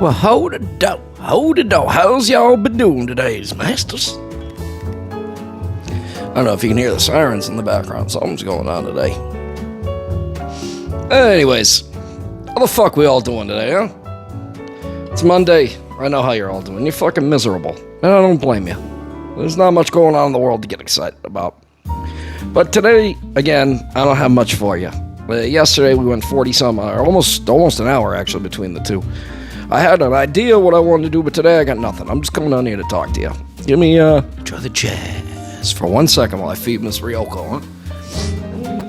Well, hold it dough. How's y'all been doing today, masters? I don't know if you can hear the sirens in the background. Something's going on today. Anyways, how the fuck we all doing today, huh? It's Monday. I know how you're all doing. You're fucking miserable. And I don't blame you. There's not much going on in the world to get excited about. But today, again, I don't have much for you. Yesterday we went 40-some, almost an hour actually between the two. I had an idea what I wanted to do, but today I got nothing. I'm just coming on here to talk to you. Give me, enjoy the jazz for 1 second while I feed Miss Ryoko, huh?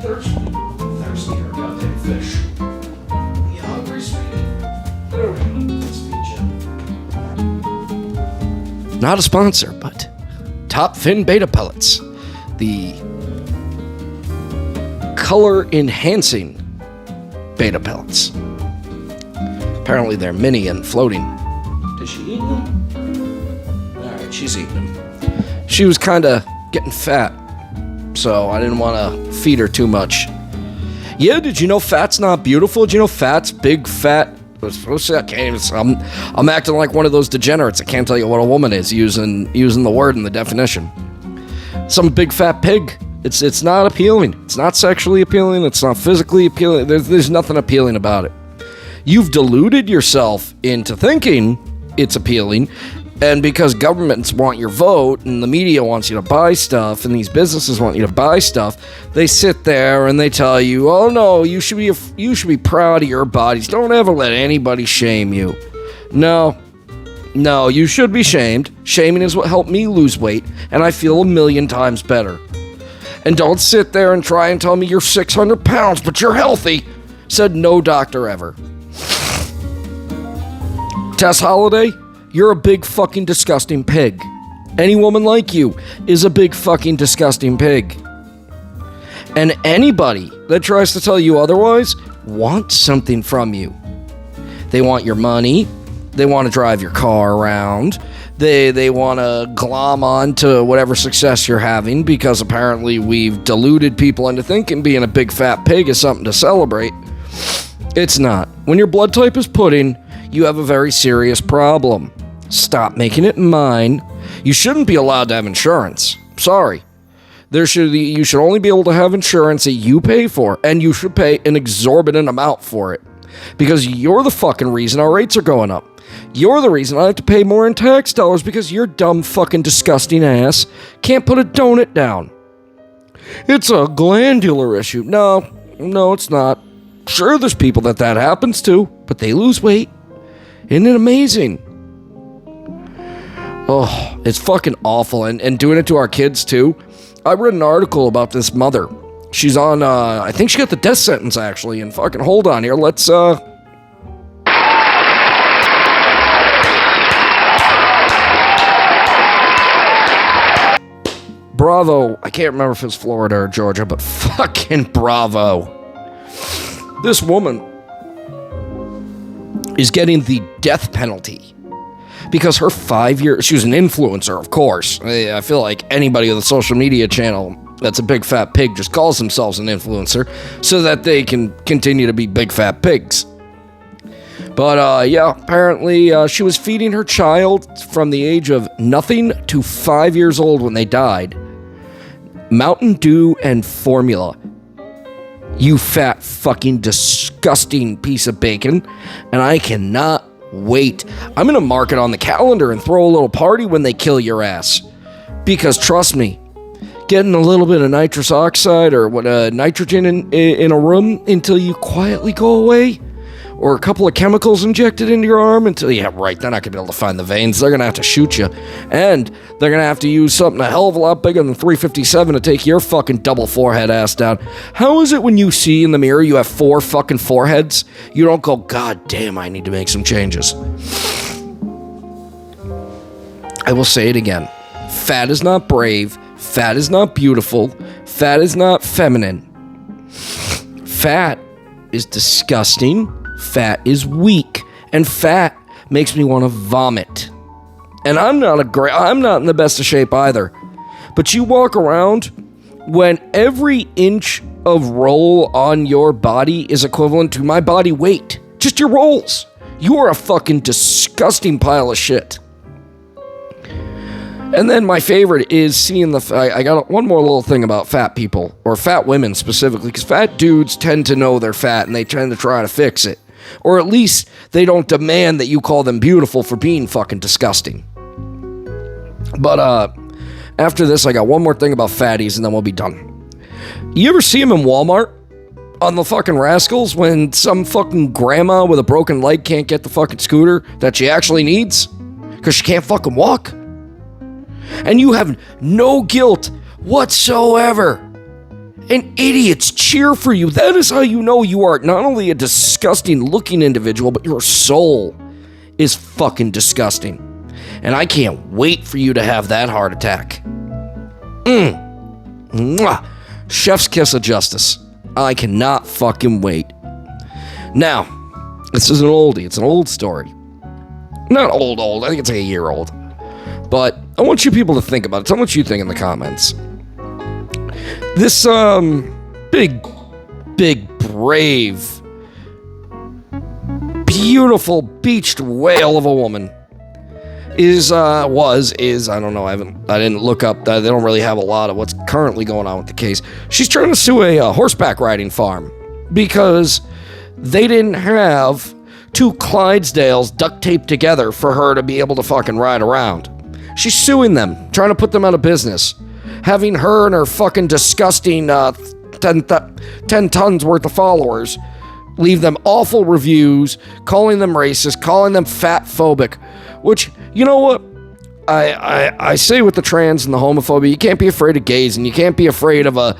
Thirsty or goddamn fish. You hungry, sweetie? There we go. Let's feed you. Not a sponsor, but Top Fin Beta Pellets. The color-enhancing beta pellets. Apparently they're mini and floating. Did she eat them? Alright, she's eating them. She was kind of getting fat, so I didn't want to feed her too much. Yeah, did you know fat's not beautiful? Did you know fat's big, fat? I'm acting like one of those degenerates. I can't tell you what a woman is using the word in the definition. Some big fat pig. It's not appealing. It's not sexually appealing. It's not physically appealing. There's nothing appealing about it. You've deluded yourself into thinking it's appealing, and because governments want your vote, and the media wants you to buy stuff, and these businesses want you to buy stuff, they sit there and they tell you, oh no, you should be proud of your bodies. Don't ever let anybody shame you. No, you should be shamed. Shaming is what helped me lose weight, and I feel 1,000,000 times better. And don't sit there and try and tell me you're 600 pounds, but you're healthy. Said no doctor ever. Tess Holiday, you're a big fucking disgusting pig. Any woman like you is a big fucking disgusting pig. And anybody that tries to tell you otherwise wants something from you. They want your money. They want to drive your car around. They want to glom on to whatever success you're having, because apparently we've deluded people into thinking being a big fat pig is something to celebrate. It's not. When your blood type is pudding, you have a very serious problem. Stop making it mine. You shouldn't be allowed to have insurance. Sorry. You should only be able to have insurance that you pay for, and you should pay an exorbitant amount for it. Because you're the fucking reason our rates are going up. You're the reason I have to pay more in tax dollars, because your dumb fucking disgusting ass can't put a donut down. It's a glandular issue. No, it's not. Sure, there's people that happens to, but they lose weight. Isn't it amazing? Oh, it's fucking awful. And doing it to our kids, too. I read an article about this mother. She's on, I think she got the death sentence, actually. And fucking, hold on here. Let's, bravo. I can't remember if it's Florida or Georgia, but fucking bravo. This woman is getting the death penalty because her 5 years, she was an influencer, of course. I feel like anybody with a social media channel that's a big fat pig just calls themselves an influencer so that they can continue to be big fat pigs. But apparently she was feeding her child from the age of nothing to 5 years old when they died Mountain Dew and formula. You fat fucking disgusting piece of bacon. And I cannot wait. I'm gonna mark it on the calendar and throw a little party when they kill your ass. Because trust me, getting a little bit of nitrous oxide or nitrogen in a room until you quietly go away, or a couple of chemicals injected into your arm until, yeah, right, they're not going to be able to find the veins. They're going to have to shoot you. And they're going to have to use something a hell of a lot bigger than 357 to take your fucking double forehead ass down. How is it when you see in the mirror you have 4 fucking foreheads, you don't go, God damn, I need to make some changes? I will say it again. Fat is not brave. Fat is not beautiful. Fat is not feminine. Fat is disgusting. Fat is weak, and fat makes me want to vomit. And I'm not in the best of shape either. But you walk around when every inch of roll on your body is equivalent to my body weight. Just your rolls. You are a fucking disgusting disgusting pile of shit. And then my favorite is seeing I got one more little thing about fat people, or fat women specifically, because fat dudes tend to know they're fat and they tend to try to fix it. Or at least they don't demand that you call them beautiful for being fucking disgusting. But after this, I got one more thing about fatties and then we'll be done. You ever see them in Walmart on the fucking Rascals when some fucking grandma with a broken leg can't get the fucking scooter that she actually needs because she can't fucking walk? And you have no guilt whatsoever. And idiots cheer for you. That is how you know you are not only a disgusting looking individual, but your soul is fucking disgusting. And I can't wait for you to have that heart attack. Mwah. Chef's kiss of justice. I cannot fucking wait. Now, this is an oldie. It's an old story. Not old. I think it's like a year old. But I want you people to think about it. Tell me what you think in the comments. This, big, brave, beautiful, beached whale of a woman is, I don't know, I didn't look up, they don't really have a lot of what's currently going on with the case. She's trying to sue a horseback riding farm because they didn't have two Clydesdales duct taped together for her to be able to fucking ride around. She's suing them, trying to put them out of business. Having her and her fucking disgusting 10 tons worth of followers leave them awful reviews, calling them racist, calling them fat phobic, which, you know what? I say with the trans and the homophobia, you can't be afraid of gays, and you can't be afraid of a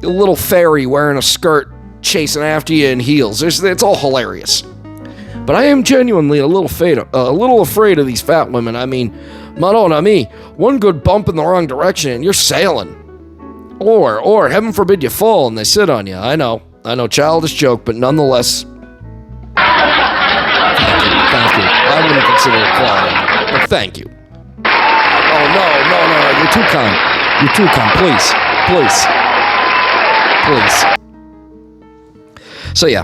little fairy wearing a skirt chasing after you in heels. It's all hilarious. But I am genuinely a little afraid of these fat women. I mean, Madonna me, one good bump in the wrong direction and you're sailing. Or heaven forbid you fall and they sit on you. I know, childish joke, but nonetheless. Thank you. I wouldn't consider it quality, but thank you. Oh, no, you're too kind. Please. So yeah.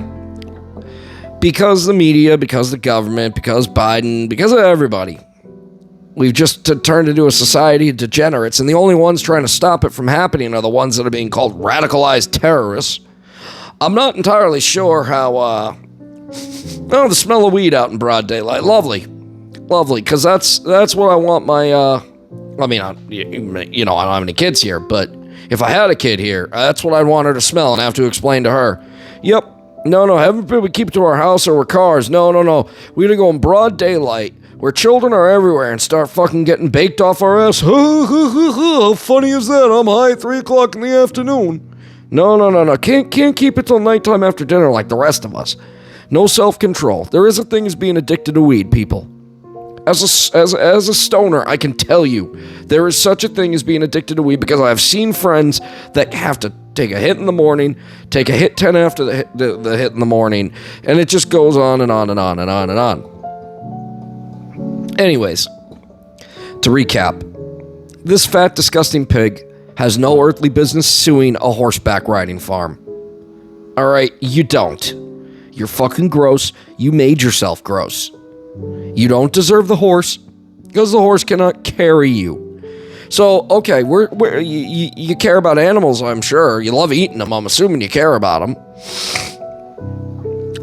Because the media, because the government, because Biden, because of everybody, we've just turned into a society of degenerates, and the only ones trying to stop it from happening are the ones that are being called radicalized terrorists. I'm not entirely sure how, the smell of weed out in broad daylight. Lovely, because that's what I want my, I don't have any kids here, but if I had a kid here, that's what I'd want her to smell and have to explain to her. Yep. No, heaven forbid we keep it to our house or our cars. No. We gotta go in broad daylight where children are everywhere and start fucking getting baked off our ass. How funny is that? I'm high at 3 o'clock in the afternoon. No. Can't keep it till nighttime after dinner like the rest of us. No self-control. There is a thing as being addicted to weed, people. As a stoner, I can tell you, there is such a thing as being addicted to weed because I've seen friends that have to take a hit in the morning, take a hit 10 after the hit in the morning, and it just goes on and on and on and on and on. Anyways, to recap, this fat, disgusting pig has no earthly business suing a horseback riding farm. Alright, you don't. You're fucking gross. You made yourself gross. You don't deserve the horse because the horse cannot carry you. So, okay, you care about animals, I'm sure. You love eating them. I'm assuming you care about them.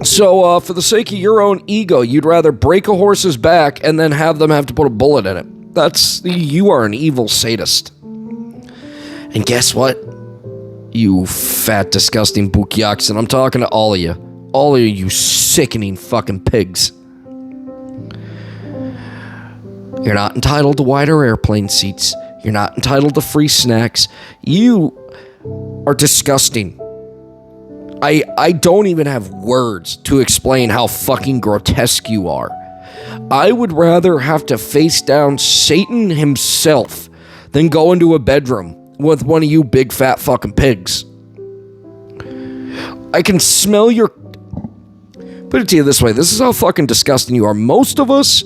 So, for the sake of your own ego, you'd rather break a horse's back and then have them have to put a bullet in it. You are an evil sadist. And guess what? You fat, disgusting bukyaks, and I'm talking to all of you. All of you sickening fucking pigs. You're not entitled to wider airplane seats. You're not entitled to free snacks. You are disgusting. I don't even have words to explain how fucking grotesque you are. I would rather have to face down Satan himself than go into a bedroom with one of you big fat fucking pigs. I can smell your... Put it to you this way. This is how fucking disgusting you are. Most of us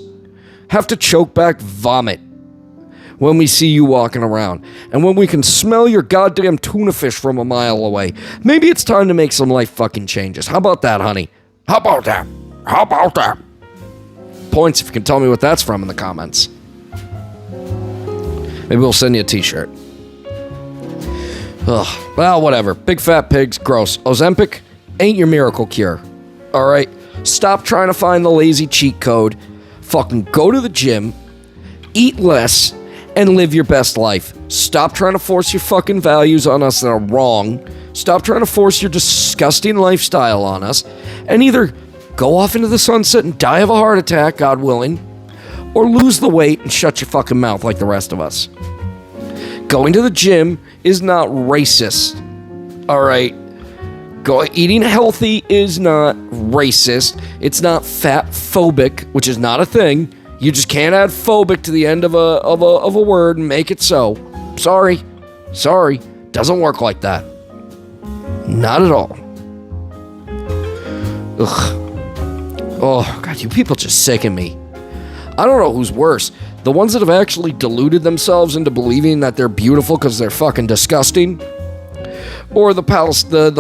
have to choke back vomit when we see you walking around. And when we can smell your goddamn tuna fish from a mile away, maybe it's time to make some life fucking changes. How about that, honey? How about that? points if you can tell me what that's from in the comments. Maybe we'll send you a t-shirt. Ugh. Well, whatever. Big fat pigs, gross. Ozempic ain't your miracle cure. Alright? Stop trying to find the lazy cheat code. Fucking go to the gym, eat less, and live your best life. Stop trying to force your fucking values on us that are wrong. Stop trying to force your disgusting lifestyle on us. And either go off into the sunset and die of a heart attack, God willing, or lose the weight and shut your fucking mouth like the rest of us. Going to the gym is not racist. Alright? Eating healthy is not racist. It's not fat phobic, which is not a thing. You just can't add phobic to the end of a word and make it so. Sorry. Doesn't work like that. Not at all. Ugh. Oh, God, you people just sicken me. I don't know who's worse. The ones that have actually deluded themselves into believing that they're beautiful because they're fucking disgusting, or the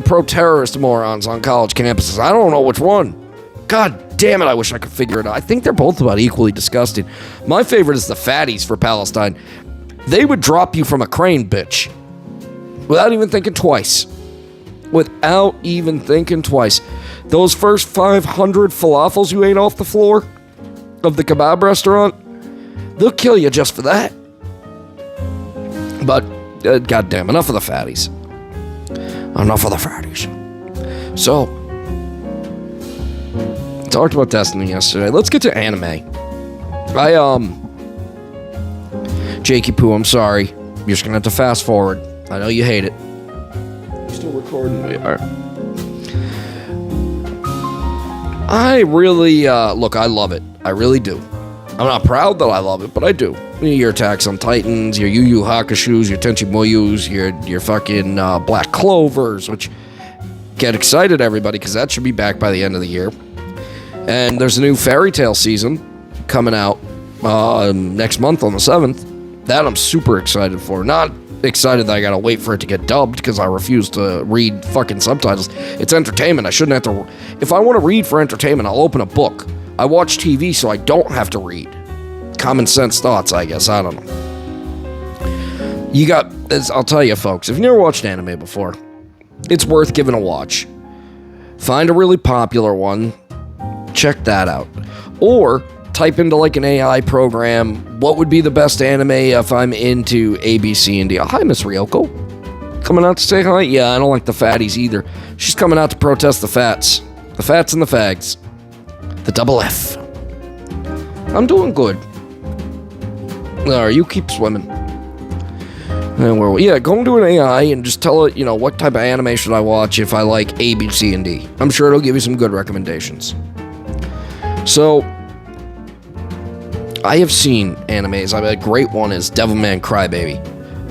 pro-terrorist morons on college campuses. I don't know which one. God damn it, I wish I could figure it out. I think they're both about equally disgusting. My favorite is the fatties for Palestine. They would drop you from a crane, bitch. Without even thinking twice. Those first 500 falafels you ate off the floor of the kebab restaurant, they'll kill you just for that. But, goddamn, enough of the fatties. So, talked about Destiny yesterday. Let's get to anime. Jakey Poo, I'm sorry. You're just gonna have to fast forward. I know you hate it. You still recording? We are. I really, look, I love it. I really do. I'm not proud that I love it, but I do. Your Attacks on Titans, your Yu Yu Hakushus, your Tenchi Muyus, your fucking Black Clovers, which get excited, everybody, because that should be back by the end of the year. And there's a new Fairy Tail season coming out next month on the 7th. That I'm super excited for. Not excited that I gotta wait for it to get dubbed, because I refuse to read fucking subtitles. It's entertainment. I shouldn't have to. If I want to read for entertainment, I'll open a book. I watch TV so I don't have to read. Common sense thoughts, I guess. I don't know. I'll tell you, folks, if you've never watched anime before, it's worth giving a watch. Find a really popular one. Check that out. Or type into like an AI program, what would be the best anime if I'm into A, B, C, and D. Oh, hi, Miss Ryoko. Coming out to say hi? Yeah, I don't like the fatties either. She's coming out to protest the fats. The fats and the fags. The double F. I'm doing good. You keep swimming. And yeah, go into an AI and just tell it, what type of anime should I watch if I like A, B, C, and D. I'm sure it'll give you some good recommendations. So, I have seen animes. A great one is Devilman Crybaby.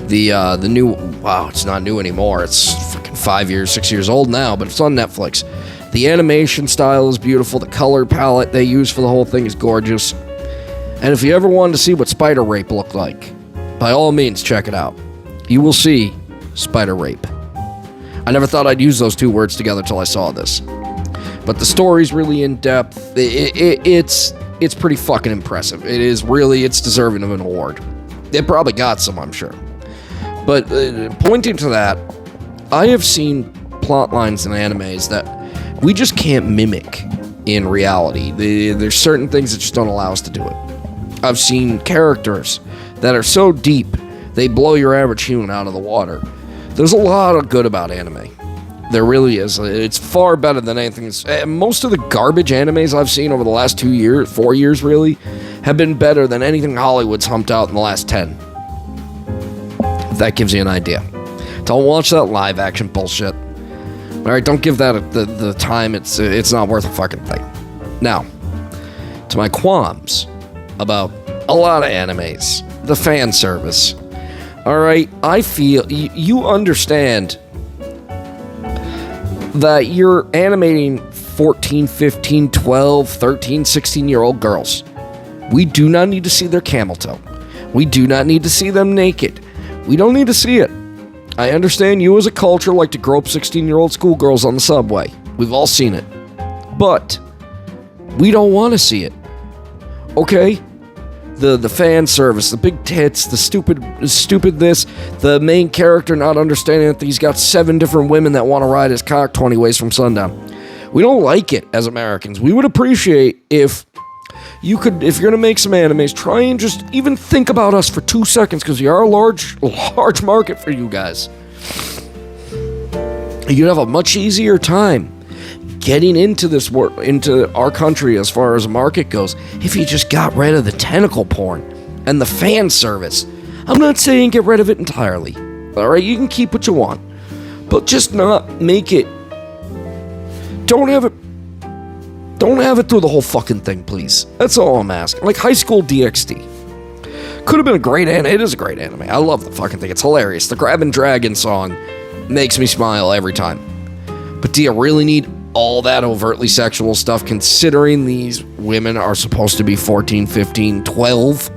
The new, wow, it's not new anymore. It's fucking 5 years, 6 years old now, but it's on Netflix. The animation style is beautiful. The color palette they use for the whole thing is gorgeous. And if you ever wanted to see what spider rape looked like, by all means, check it out. You will see spider rape. I never thought I'd use those two words together till I saw this. But the story's really in-depth. It's pretty fucking impressive. It's deserving of an award. It probably got some, I'm sure. But pointing to that, I have seen plot lines in animes that we just can't mimic in reality. There's certain things that just don't allow us to do it. I've seen characters that are so deep, they blow your average human out of the water. There's a lot of good about anime. There really is. It's far better than anything. Most of the garbage animes I've seen over the last 4 years really, have been better than anything Hollywood's humped out in the last 10. If that gives you an idea. Don't watch that live action bullshit. Alright, don't give that the time. It's not worth a fucking thing. Now, to my qualms about a lot of animes. The fan service. Alright, I feel you understand that you're animating 14, 15, 12, 13, 16-year-old girls. We do not need to see their camel toe. We do not need to see them naked. We don't need to see it. I understand you as a culture like to grope 16-year-old schoolgirls on the subway. We've all seen it. But we don't want to see it. Okay? The fan service, the big tits, the stupid this, the main character not understanding that he's got 7 different women that want to ride his cock 20 ways from sundown. We don't like it as Americans. We would appreciate if you could, if you're going to make some animes, try and just even think about us for 2 seconds, because we are a large market for you guys. You'd have a much easier time getting into this world, into our country as far as a market goes, if you just got rid of the tentacle porn and the fan service. I'm not saying get rid of it entirely. Alright, you can keep what you want, but just not make it. Don't have it through the whole fucking thing, please. That's all I'm asking. Like High School DxD. Could have been a great anime. It is a great anime. I love the fucking thing. It's hilarious. The Grab and Dragon song makes me smile every time. But do you really need all that overtly sexual stuff, considering these women are supposed to be 14, 15, 12?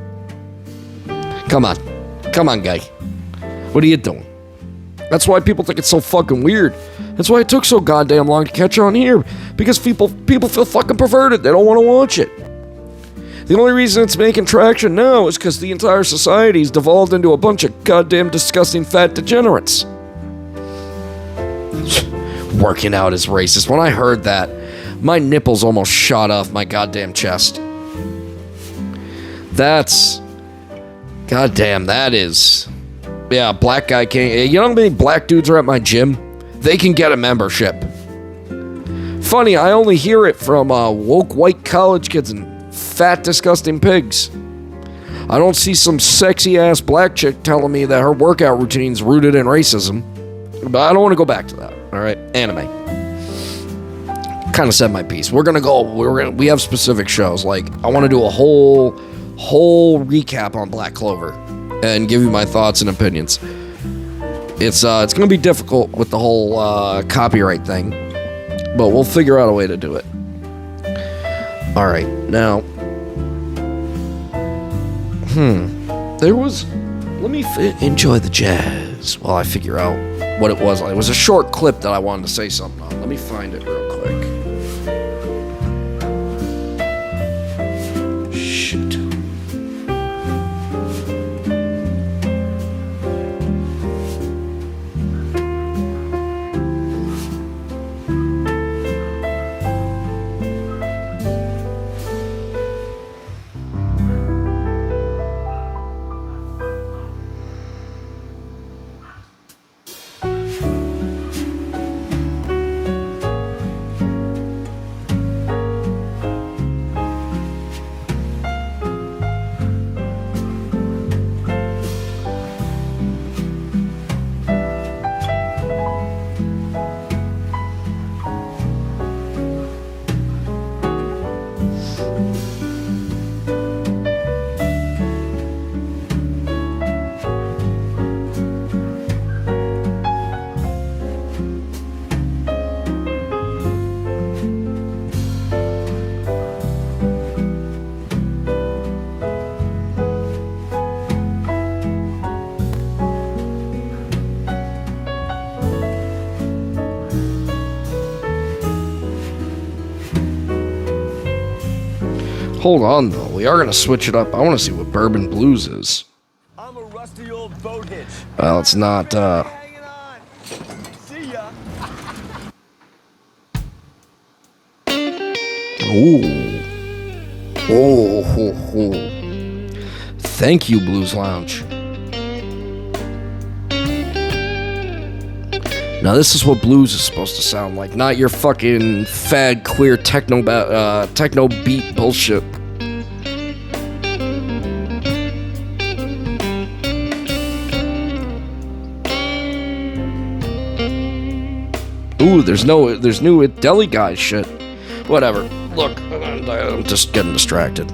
Come on, guy. What are you doing? That's why people think it's so fucking weird. That's why it took so goddamn long to catch on here, because people feel fucking perverted. They don't want to watch it. The only reason it's making traction now is because the entire society's devolved into a bunch of goddamn disgusting fat degenerates. Working out is racist. When I heard that, my nipples almost shot off my goddamn chest. That's... Goddamn, that is... Yeah, black guy can't... You know how many black dudes are at my gym? They can get a membership. Funny, I only hear it from woke white college kids and fat, disgusting pigs. I don't see some sexy-ass black chick telling me that her workout routine's rooted in racism. But I don't want to go back to that. Alright, anime. Kind of said my piece. We have specific shows. Like, I want to do a whole recap on Black Clover and give you my thoughts and opinions. It's gonna be difficult with the whole copyright thing, but we'll figure out a way to do it. Alright, now let me enjoy the jazz while I figure out what it was. It was a short clip that I wanted to say something on. Let me find it real quick. Shit. Hold on, though. We are going to switch it up. I want to see what Bourbon Blues is. I'm a rusty old boat hitch. Well, it's not, Hanging on. See ya. Ooh. Oh, ho, ho. Thank you, Blues Lounge. Now, this is what blues is supposed to sound like, not your fucking fad, queer techno beat bullshit. Ooh, there's new deli guy shit. Whatever. Look, I'm just getting distracted.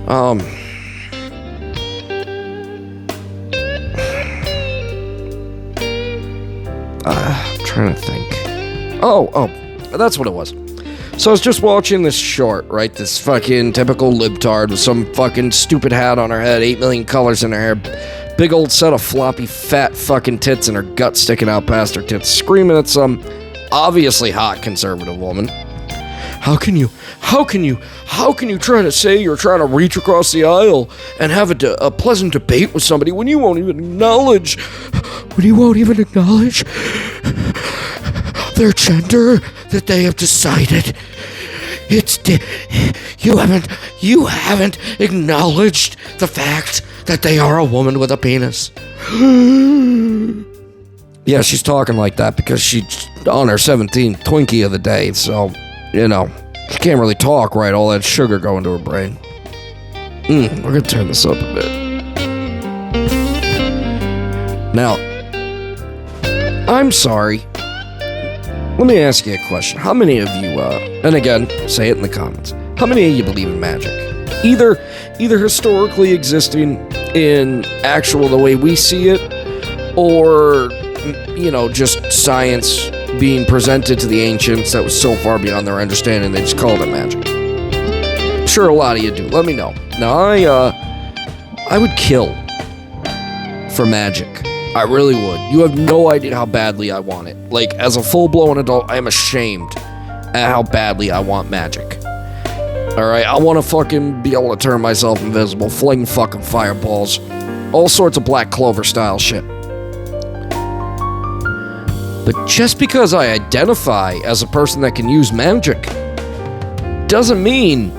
I'm trying to think. Oh, that's what it was. So I was just watching this short, right? This fucking typical libtard with some fucking stupid hat on her head, 8 million colors in her hair, big old set of floppy fat fucking tits and her gut sticking out past her tits, screaming at some obviously hot conservative woman. How can you try to say you're trying to reach across the aisle and have a pleasant debate with somebody when you won't even acknowledge their gender that they have decided? You haven't acknowledged the fact that they are a woman with a penis. Yeah, she's talking like that because she's on her 17th Twinkie of the day, so, you know, she can't really talk right, all that sugar going to her brain. We're gonna turn this up a bit. Now, I'm sorry. Let me ask you a question. How many of you, and again, say it in the comments, how many of you believe in magic? Either historically existing in actual the way we see it, or, you know, just science being presented to the ancients that was so far beyond their understanding they just called it magic. I'm sure a lot of you do. Let me know. Now, I would kill for magic. I really would. You have no idea how badly I want it. Like, as a full-blown adult, I am ashamed at how badly I want magic. Alright, I want to fucking be able to turn myself invisible, fling fucking fireballs, all sorts of Black Clover style shit. But just because I identify as a person that can use magic doesn't mean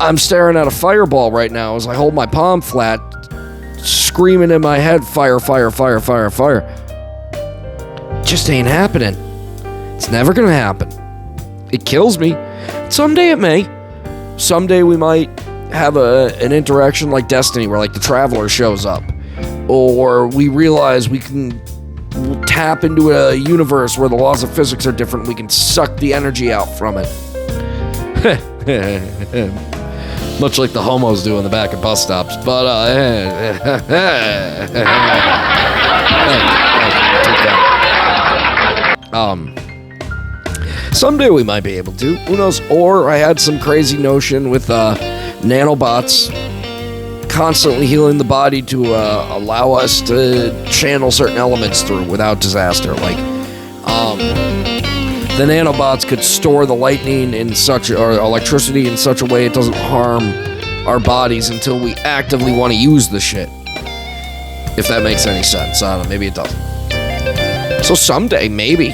I'm staring at a fireball right now as I hold my palm flat, screaming in my head, fire, fire, fire, fire, fire. Just ain't happening. It's never gonna happen. It kills me. Someday it may. Someday we might have an interaction like Destiny where like the Traveler shows up. Or we realize we can tap into a universe where the laws of physics are different. We can suck the energy out from it. Much like the homos do in the back of bus stops. But, someday we might be able to. Who knows? Or I had some crazy notion with nanobots constantly healing the body to allow us to channel certain elements through without disaster. Like, the nanobots could store the lightning or electricity in such a way it doesn't harm our bodies until we actively want to use the shit. If that makes any sense. I don't know, maybe it doesn't. So someday, maybe.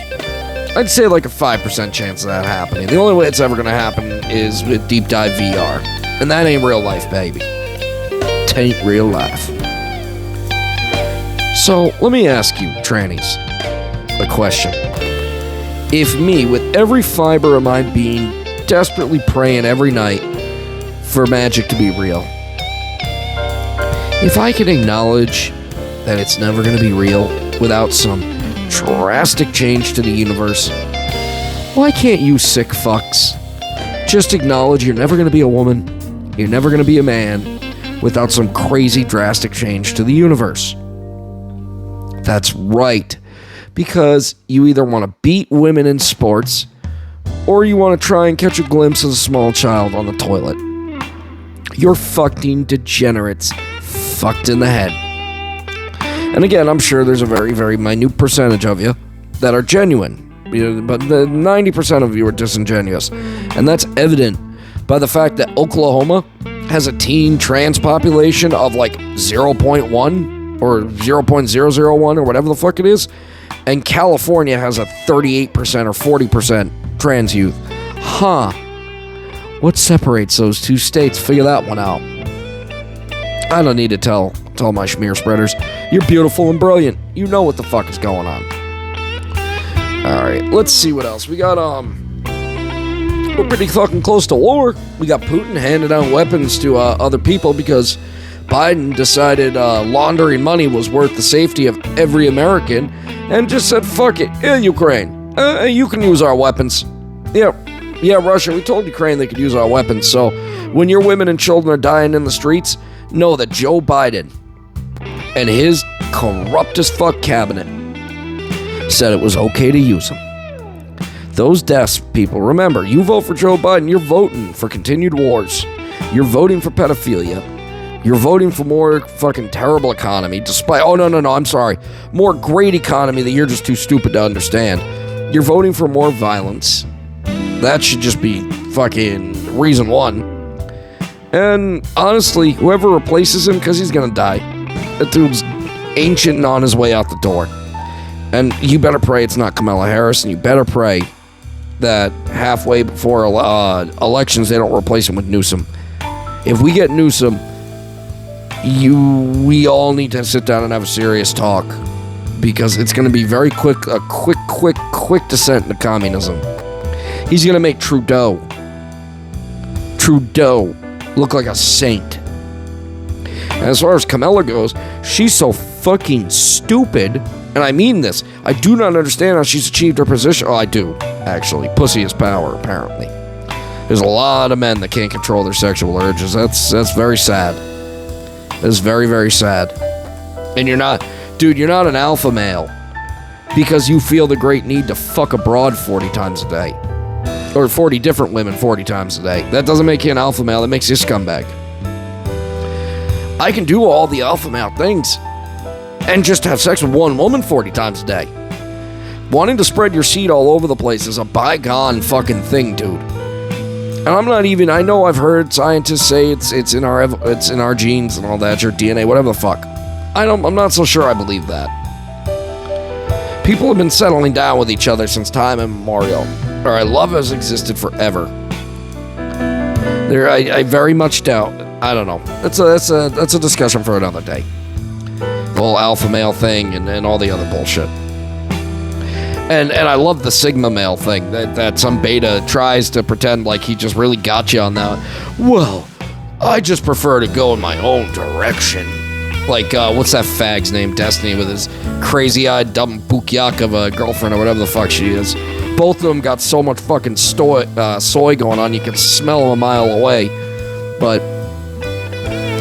I'd say like a 5% chance of that happening. The only way it's ever gonna happen is with Deep Dive VR. And that ain't real life, baby. Ain't real life. So, let me ask you, trannies, a question. If me, with every fiber of my being, desperately praying every night for magic to be real, if I can acknowledge that it's never going to be real without some drastic change to the universe, why can't you sick fucks just acknowledge you're never going to be a woman, you're never going to be a man, without some crazy drastic change to the universe? That's right. Because you either want to beat women in sports, or you want to try and catch a glimpse of a small child on the toilet. You're fucking degenerates. Fucked in the head. And again, I'm sure there's a very, very minute percentage of you that are genuine. But the 90% of you are disingenuous. And that's evident by the fact that Oklahoma has a teen trans population of like 0.1 or 0.001 or whatever the fuck it is, and California has a 38% or 40% trans youth. Huh. What separates those two states? Figure that one out. I don't need to tell my schmear spreaders. You're beautiful and brilliant. You know what the fuck is going on. Alright, let's see what else. We got, we're pretty fucking close to war. We got Putin handing out weapons to other people because Biden decided laundering money was worth the safety of every American and just said, fuck it, Ukraine, you can use our weapons. Yeah, Russia, we told Ukraine they could use our weapons, so when your women and children are dying in the streets, know that Joe Biden and his corrupt as fuck cabinet said it was okay to use them. Those deaths, people, remember, you vote for Joe Biden, you're voting for continued wars. You're voting for pedophilia. You're voting for more fucking terrible economy, despite, I'm sorry, more great economy that you're just too stupid to understand. You're voting for more violence. That should just be fucking reason one. And honestly, whoever replaces him, because he's gonna die. That dude's ancient and on his way out the door. And you better pray it's not Kamala Harris, and you better pray that halfway before elections they don't replace him with Newsom. If we get Newsom, we all need to sit down and have a serious talk, because it's going to be very quick, a quick descent into communism. He's going to make Trudeau look like a saint. And as far as Kamala goes, she's so fucking stupid, and I mean this. I do not understand how she's achieved her position. Oh, I do, actually. Pussy is power, apparently. There's a lot of men that can't control their sexual urges. That's very sad. That's very, very sad. And you're not an alpha male because you feel the great need to fuck a broad 40 times a day. Or 40 different women 40 times a day. That doesn't make you an alpha male. That makes you a scumbag. I can do all the alpha male things and just have sex with one woman 40 times a day. Wanting to spread your seed all over the place is a bygone fucking thing, dude. And I'm not even, I know I've heard scientists say it's in our genes and all that, your DNA, whatever the fuck. I'm not so sure I believe that. People have been settling down with each other since time immemorial. Alright, love has existed forever. I very much doubt. I don't know. That's a discussion for another day. The whole alpha male thing and all the other bullshit. And I love the sigma male thing that some beta tries to pretend like he just really got you on that. Well, I just prefer to go in my own direction. Like, what's that fag's name? Destiny, with his crazy-eyed dumb bukyak of a girlfriend or whatever the fuck she is. Both of them got so much fucking soy going on, you can smell them a mile away. But,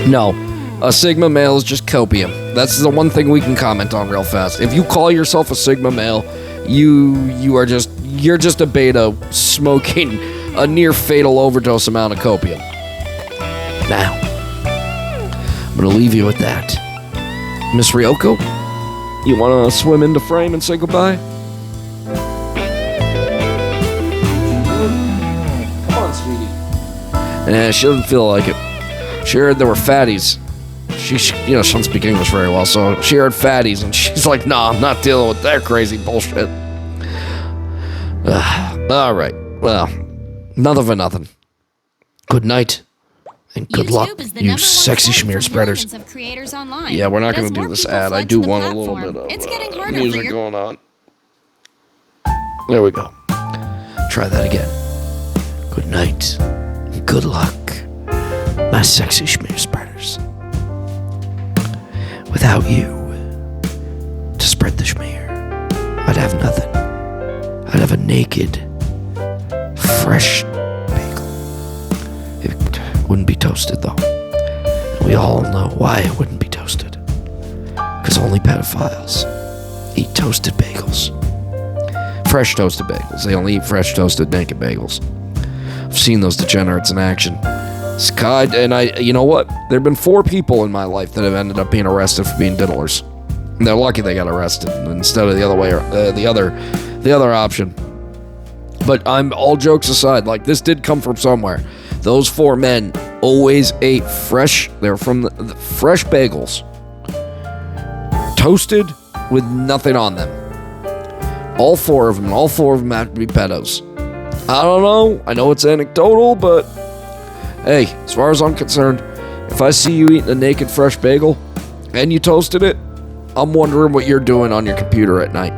no. A sigma male is just copium. That's the one thing we can comment on real fast. If you call yourself a sigma male, you're just a beta smoking a near fatal overdose amount of copium. Now, I'm gonna leave you with that. Miss Ryoko, you wanna swim into frame and say goodbye? Come on, sweetie. She doesn't feel like it. She heard there were fatties. She doesn't speak English very well, so she heard fatties, and she's like, nah, I'm not dealing with that crazy bullshit. Alright, well, nothing for nothing. Good night, and good luck, you sexy schmear spreaders. Yeah, we're not going to do this ad. I do want a little bit of music going on. There we go. Try that again. Good night, and good luck, my sexy schmear spreaders. Without you to spread the schmear, I'd have nothing. I'd have a naked, fresh bagel. It wouldn't be toasted, though. And we all know why it wouldn't be toasted. Because only pedophiles eat toasted bagels. Fresh toasted bagels. They only eat fresh toasted naked bagels. I've seen those degenerates in action. You know what? There have been 4 people in my life that have ended up being arrested for being diddlers. And they're lucky they got arrested instead of the other way, the other option. But I'm all jokes aside, like, this did come from somewhere. Those 4 men always ate fresh. They're from the fresh bagels, toasted with nothing on them. All 4 of them have to be pedos. I don't know. I know it's anecdotal, but hey, as far as I'm concerned, if I see you eating a naked fresh bagel and you toasted it, I'm wondering what you're doing on your computer at night.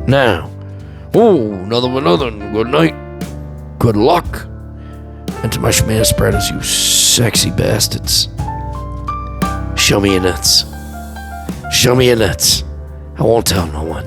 Now, another one. Good night. Good luck. And to my schmear spreaders, you sexy bastards. Show me your nuts. Show me your nuts. I won't tell no one.